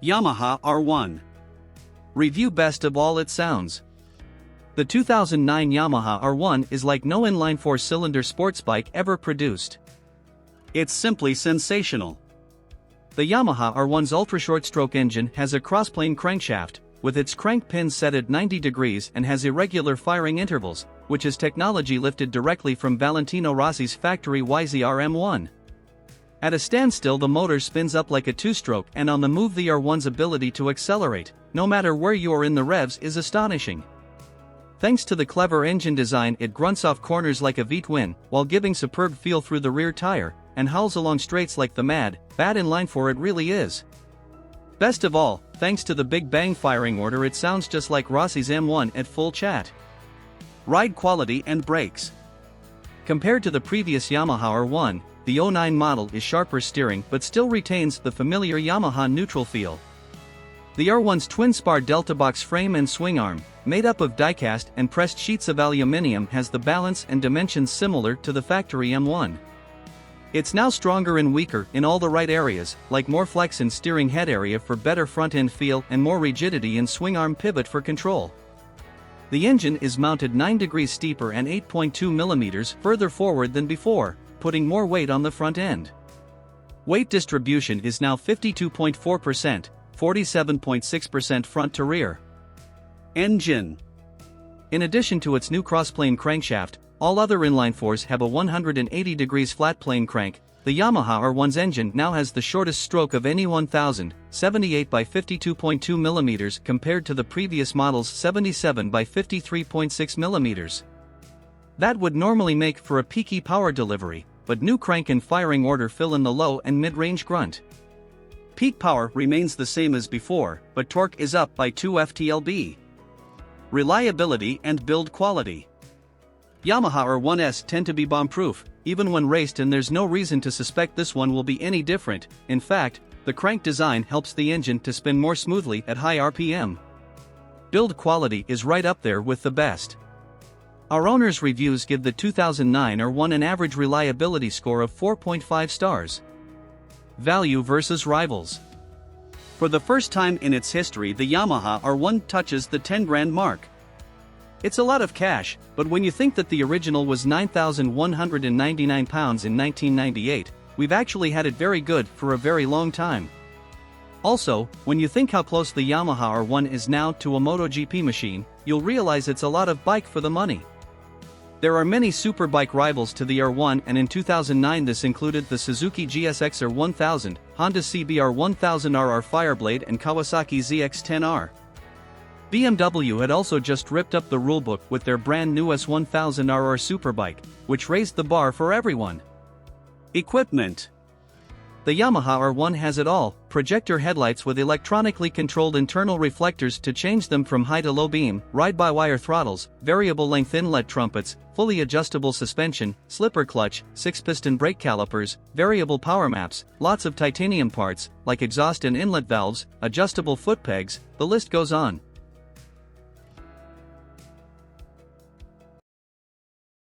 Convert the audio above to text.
Yamaha R1. Review best of all it sounds. The 2009 Yamaha R1 is like no inline four-cylinder sports bike ever produced. It's simply sensational. The Yamaha R1's ultra-short-stroke engine has a crossplane crankshaft, with its crank pins set at 90 degrees and has irregular firing intervals, which is technology lifted directly from Valentino Rossi's factory YZR M1. At a standstill, the motor spins up like a two-stroke, and on the move the R1's ability to accelerate, no matter where you are in the revs, is astonishing. Thanks to the clever engine design, it grunts off corners like a V-twin, while giving superb feel through the rear tire, and howls along straights like the mad, bad inline four it really is. Best of all, thanks to the big bang firing order, it sounds just like Rossi's M1 at full chat. Ride quality and brakes. Compared to the previous Yamaha R1, the 09 model is sharper steering but still retains the familiar Yamaha neutral feel. The R1's twin-spar delta box frame and swing arm, made up of die-cast and pressed sheets of aluminium, has the balance and dimensions similar to the factory M1. It's now stronger and weaker in all the right areas, like more flex in steering head area for better front-end feel and more rigidity in swing arm pivot for control. The engine is mounted 9 degrees steeper and 8.2 mm further forward than before, putting more weight on the front end. Weight distribution is now 52.4%, 47.6% front to rear. Engine. In addition to its new crossplane crankshaft, all other inline fours have a 180 degrees flat plane crank. The Yamaha R1's engine now has the shortest stroke of any 1000, 78 by 52.2 mm compared to the previous model's 77 by 53.6 mm. That would normally make for a peaky power delivery, but new crank and firing order fill in the low and mid-range grunt. Peak power remains the same as before, but torque is up by 2 ft-lb. Reliability and build quality. Yamaha R1s tend to be bomb-proof, even when raced, and there's no reason to suspect this one will be any different. In fact, the crank design helps the engine to spin more smoothly at high RPM. Build quality is right up there with the best. Our owner's reviews give the 2009 R1 an average reliability score of 4.5 stars. Value versus rivals. For the first time in its history, the Yamaha R1 touches the 10 grand mark. It's a lot of cash, but when you think that the original was £9,199 in 1998, we've actually had it very good for a very long time. Also, when you think how close the Yamaha R1 is now to a MotoGP machine, you'll realize it's a lot of bike for the money. There are many superbike rivals to the R1, and in 2009 this included the Suzuki GSX-R 1000, Honda CBR 1000RR Fireblade and Kawasaki ZX-10R. BMW had also just ripped up the rulebook with their brand new S1000RR Superbike, which raised the bar for everyone. Equipment. The Yamaha R1 has it all: projector headlights with electronically controlled internal reflectors to change them from high to low beam, ride-by-wire throttles, variable length inlet trumpets, fully adjustable suspension, slipper clutch, 6-piston brake calipers, variable power maps, lots of titanium parts, like exhaust and inlet valves, adjustable foot pegs, the list goes on.